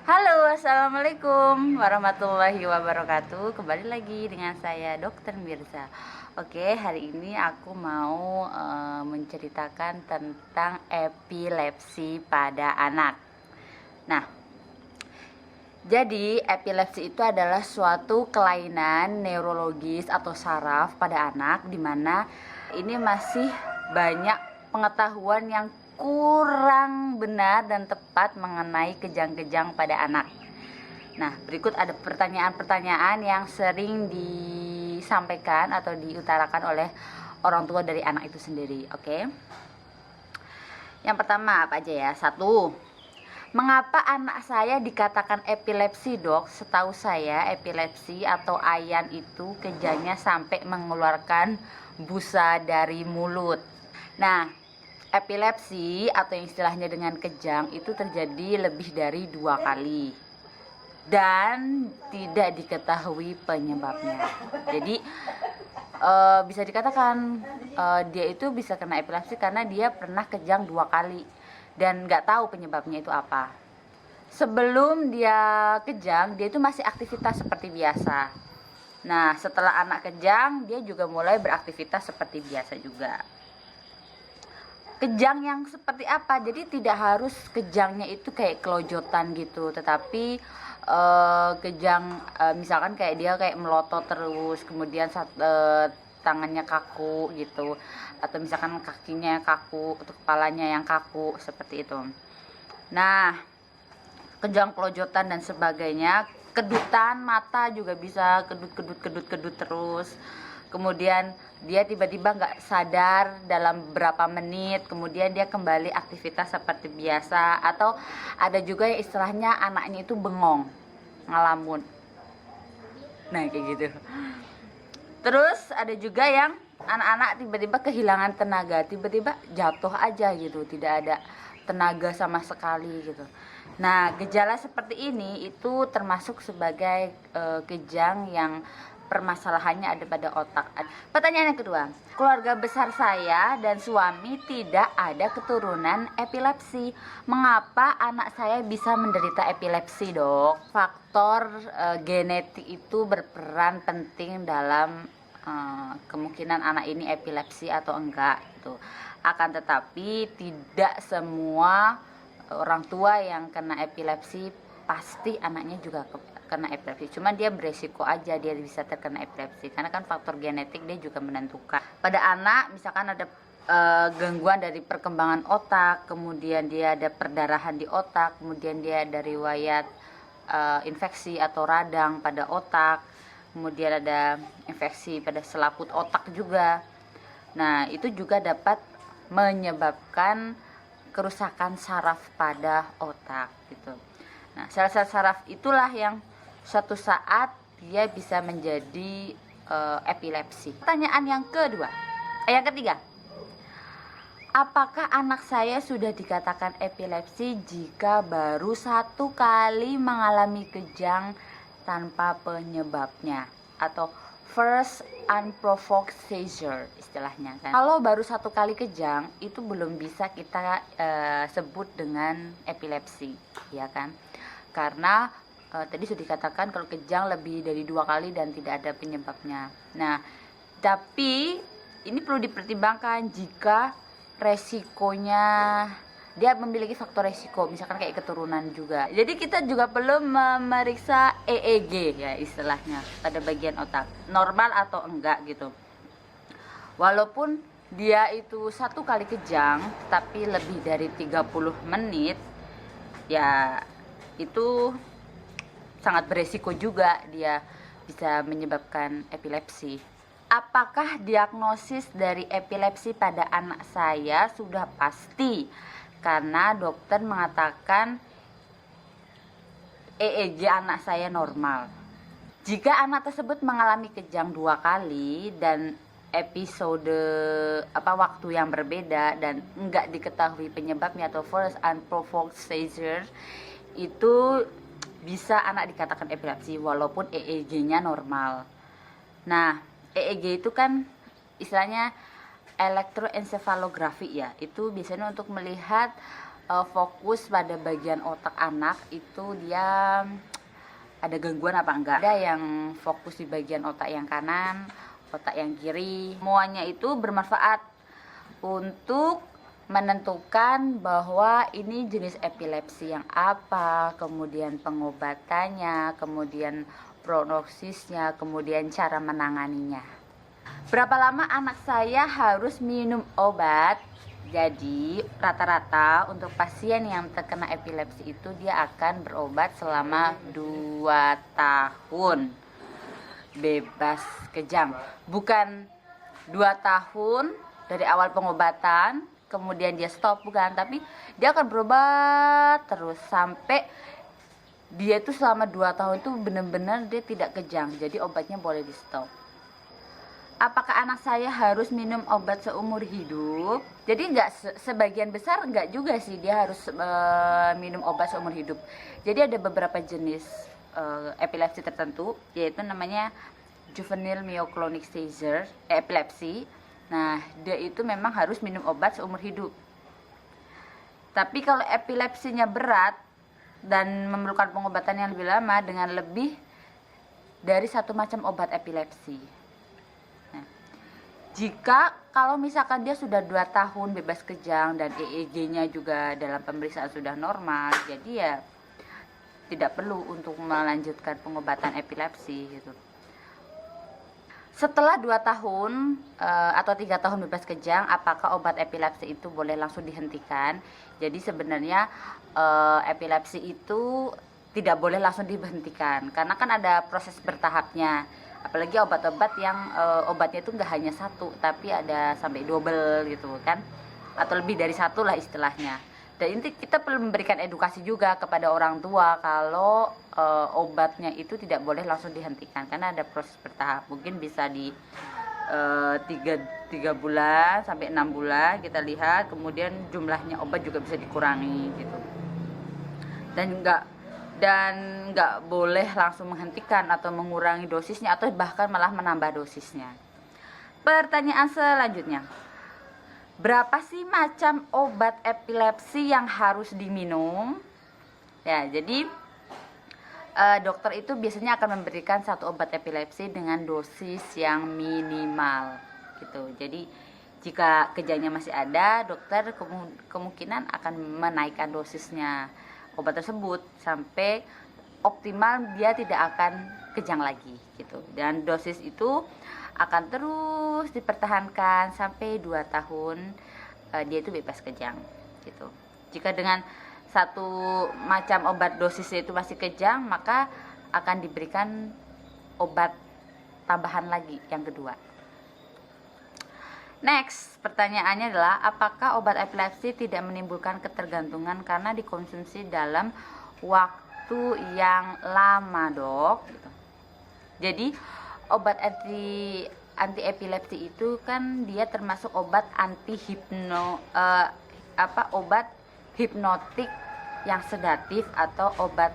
Halo, assalamualaikum warahmatullahi wabarakatuh. Kembali lagi dengan saya Dokter Mirza. Oke, hari ini aku mau menceritakan tentang epilepsi pada anak. Nah, jadi epilepsi itu adalah suatu kelainan neurologis atau saraf pada anak, di mana ini masih banyak pengetahuan yang kurang benar dan tepat mengenai kejang-kejang pada anak. Nah, berikut ada pertanyaan-pertanyaan yang sering disampaikan atau diutarakan oleh orang tua dari anak itu sendiri. Oke. Yang pertama apa aja ya? Satu, mengapa anak saya dikatakan epilepsi, dok? Setahu saya epilepsi atau ayan itu kejangnya sampai mengeluarkan busa dari mulut. Nah, epilepsi atau yang istilahnya dengan kejang itu terjadi lebih dari 2 kali dan tidak diketahui penyebabnya. Jadi bisa dikatakan dia itu bisa kena epilepsi karena dia pernah kejang 2 kali dan nggak tahu penyebabnya itu apa. Sebelum dia kejang, dia itu masih aktivitas seperti biasa. Nah, setelah anak kejang, dia juga mulai beraktivitas seperti biasa juga. Kejang yang seperti apa? Jadi tidak harus kejangnya itu kayak kelojotan gitu, tetapi kejang misalkan kayak dia kayak melotot terus, kemudian tangannya kaku gitu, atau misalkan kakinya kaku atau kepalanya yang kaku seperti itu. Nah, kejang kelojotan dan sebagainya, kedutan mata juga bisa kedut terus. Kemudian dia tiba-tiba nggak sadar dalam beberapa menit, kemudian dia kembali aktivitas seperti biasa. Atau ada juga yang istilahnya anaknya itu bengong, ngelamun. Nah, kayak gitu. Terus ada juga yang anak-anak tiba-tiba kehilangan tenaga, tiba-tiba jatuh aja gitu, tidak ada tenaga sama sekali gitu. Nah, gejala seperti ini itu termasuk sebagai kejang yang permasalahannya ada pada otak. Pertanyaan yang kedua, keluarga besar saya dan suami tidak ada keturunan epilepsi. Mengapa anak saya bisa menderita epilepsi, dok? Faktor genetik itu berperan penting dalam kemungkinan anak ini epilepsi atau enggak gitu. Akan tetapi tidak semua orang tua yang kena epilepsi pasti anaknya juga kena epilepsi. Cuman dia beresiko aja dia bisa terkena epilepsi karena kan faktor genetik dia juga menentukan. Pada anak misalkan ada gangguan dari perkembangan otak, kemudian dia ada perdarahan di otak, kemudian dia ada riwayat infeksi atau radang pada otak, kemudian ada infeksi pada selaput otak juga. Nah, itu juga dapat menyebabkan kerusakan saraf pada otak gitu. Nah, sel-sel saraf itulah yang suatu saat dia bisa menjadi epilepsi. Pertanyaan yang ketiga, apakah anak saya sudah dikatakan epilepsi jika baru 1 kali mengalami kejang tanpa penyebabnya atau first unprovoked seizure istilahnya kan? Kalau baru 1 kali kejang itu belum bisa kita sebut dengan epilepsi, ya kan? Karena tadi sudah dikatakan kalau kejang lebih dari 2 kali dan tidak ada penyebabnya. Nah, tapi ini perlu dipertimbangkan jika resikonya dia memiliki faktor resiko, misalkan kayak keturunan juga. Jadi kita juga perlu memeriksa EEG ya istilahnya pada bagian otak, normal atau enggak gitu. Walaupun dia itu 1 kali kejang tapi lebih dari 30 menit ya itu sangat beresiko juga dia bisa menyebabkan epilepsi. Apakah diagnosis dari epilepsi pada anak saya sudah pasti? Karena dokter mengatakan EEG anak saya normal. Jika anak tersebut mengalami kejang 2 kali dan episode waktu yang berbeda dan enggak diketahui penyebabnya atau first unprovoked seizure, itu bisa anak dikatakan epilepsi walaupun EEG-nya normal. Nah, EEG itu kan istilahnya elektroensefalografi ya, itu biasanya untuk melihat fokus pada bagian otak anak itu dia ada gangguan apa enggak. Ada yang fokus di bagian otak yang kanan, otak yang kiri. Semuanya itu bermanfaat untuk menentukan bahwa ini jenis epilepsi yang apa, kemudian pengobatannya, kemudian prognosisnya, kemudian cara menanganinya. Berapa lama anak saya harus minum obat? Jadi rata-rata untuk pasien yang terkena epilepsi itu dia akan berobat selama 2 tahun bebas kejang. Bukan 2 tahun dari awal pengobatan kemudian dia stop, bukan, tapi dia akan berobat terus sampai dia itu selama 2 tahun itu benar-benar dia tidak kejang, jadi obatnya boleh di stop. Apakah anak saya harus minum obat seumur hidup? Jadi sebagian besar enggak juga sih dia harus minum obat seumur hidup. Jadi ada beberapa jenis epilepsi tertentu, yaitu namanya juvenile myoclonic seizure, epilepsi. Nah, dia itu memang harus minum obat seumur hidup. Tapi kalau epilepsinya berat dan memerlukan pengobatan yang lebih lama dengan lebih dari 1 macam obat epilepsi. Jika kalau misalkan dia sudah 2 tahun bebas kejang dan EEG-nya juga dalam pemeriksaan sudah normal, jadi ya tidak perlu untuk melanjutkan pengobatan epilepsi gitu. Setelah 2 tahun atau 3 tahun bebas kejang, apakah obat epilepsi itu boleh langsung dihentikan? Jadi sebenarnya epilepsi itu tidak boleh langsung dihentikan karena kan ada proses bertahapnya. Apalagi obat-obat yang obatnya itu nggak hanya 1 tapi ada sampai double gitu kan, atau lebih dari 1 lah istilahnya. Dan ini kita perlu memberikan edukasi juga kepada orang tua kalau obatnya itu tidak boleh langsung dihentikan karena ada proses bertahap. Mungkin bisa di 3 bulan sampai 6 bulan kita lihat, kemudian jumlahnya obat juga bisa dikurangi gitu. Dan nggak boleh langsung menghentikan atau mengurangi dosisnya atau bahkan malah menambah dosisnya. Pertanyaan selanjutnya, berapa sih macam obat epilepsi yang harus diminum? Ya, jadi dokter itu biasanya akan memberikan 1 obat epilepsi dengan dosis yang minimal gitu. Jadi jika kejangnya masih ada, dokter kemungkinan akan menaikkan dosisnya obat tersebut sampai optimal dia tidak akan kejang lagi gitu. Dan dosis itu akan terus dipertahankan sampai 2 tahun dia itu bebas kejang gitu. Jika dengan 1 macam obat dosisnya itu masih kejang, maka akan diberikan obat tambahan lagi yang kedua. Next, pertanyaannya adalah apakah obat epilepsi tidak menimbulkan ketergantungan karena dikonsumsi dalam waktu yang lama, Dok? Gitu. Jadi, obat anti epilepsi itu kan dia termasuk obat obat hipnotik yang sedatif atau obat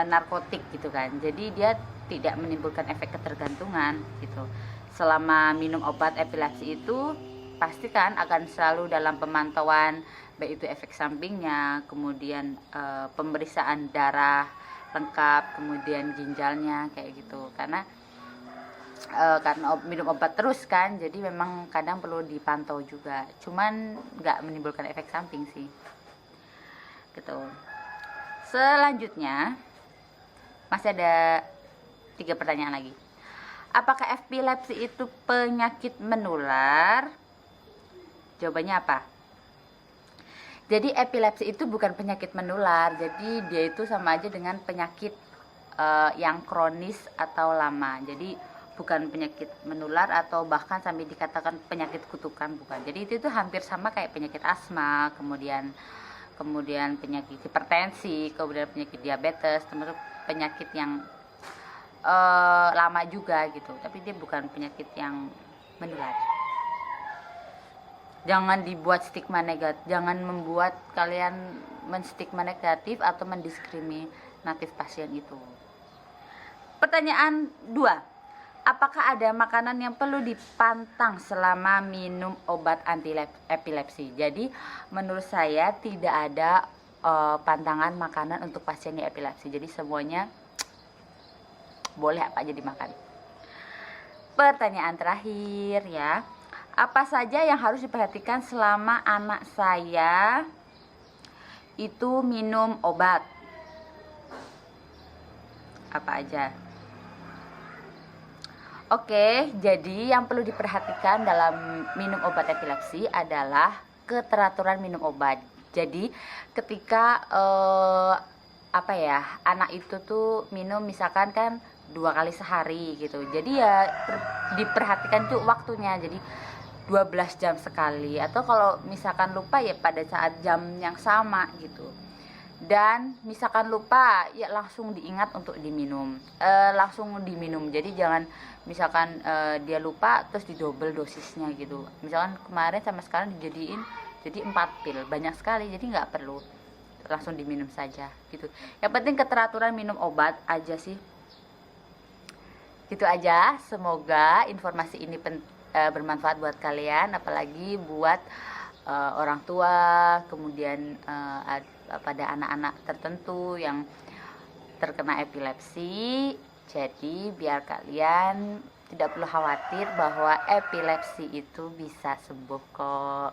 narkotik gitu kan. Jadi dia tidak menimbulkan efek ketergantungan gitu. Selama minum obat epilepsi itu pastikan akan selalu dalam pemantauan, baik itu efek sampingnya, kemudian pemeriksaan darah lengkap, kemudian ginjalnya kayak gitu. Karena minum obat terus kan, jadi memang kadang perlu dipantau juga. Cuman nggak menimbulkan efek samping sih. Gitu. Selanjutnya masih ada 3 pertanyaan lagi. Apakah epilepsi itu penyakit menular? Jawabannya apa? Jadi epilepsi itu bukan penyakit menular. Jadi dia itu sama aja dengan penyakit yang kronis atau lama. Jadi bukan penyakit menular atau bahkan sampai dikatakan penyakit kutukan, bukan. Jadi itu hampir sama kayak penyakit asma, kemudian penyakit hipertensi, kemudian penyakit diabetes, termasuk penyakit yang lama juga gitu, tapi dia bukan penyakit yang menular. Jangan dibuat stigma negatif, jangan membuat kalian menstigma negatif atau mendiskriminatif pasien itu. Pertanyaan 2, Apakah ada makanan yang perlu dipantang selama minum obat anti epilepsi? Jadi menurut saya tidak ada pantangan makanan untuk pasien yang epilepsi. Jadi semuanya boleh apa aja dimakan. Pertanyaan terakhir ya. Apa saja yang harus diperhatikan selama anak saya itu minum obat? Apa aja? Oke, jadi yang perlu diperhatikan dalam minum obat epilepsi adalah keteraturan minum obat. Jadi ketika anak itu tuh minum misalkan kan 2 kali sehari gitu. Jadi ya diperhatikan tuh waktunya. Jadi 12 jam sekali, atau kalau misalkan lupa ya pada saat jam yang sama gitu. Dan misalkan lupa ya langsung diingat untuk diminum, jadi jangan misalkan dia lupa terus didobel dosisnya gitu. Misalkan kemarin sama sekarang dijadiin jadi 4 pil, banyak sekali, jadi nggak perlu, langsung diminum saja gitu. Yang penting keteraturan minum obat aja sih, gitu aja. Semoga informasi ini bermanfaat buat kalian, apalagi buat orang tua, kemudian pada anak-anak tertentu yang terkena epilepsi. Jadi biar kalian tidak perlu khawatir bahwa epilepsi itu bisa sembuh kok.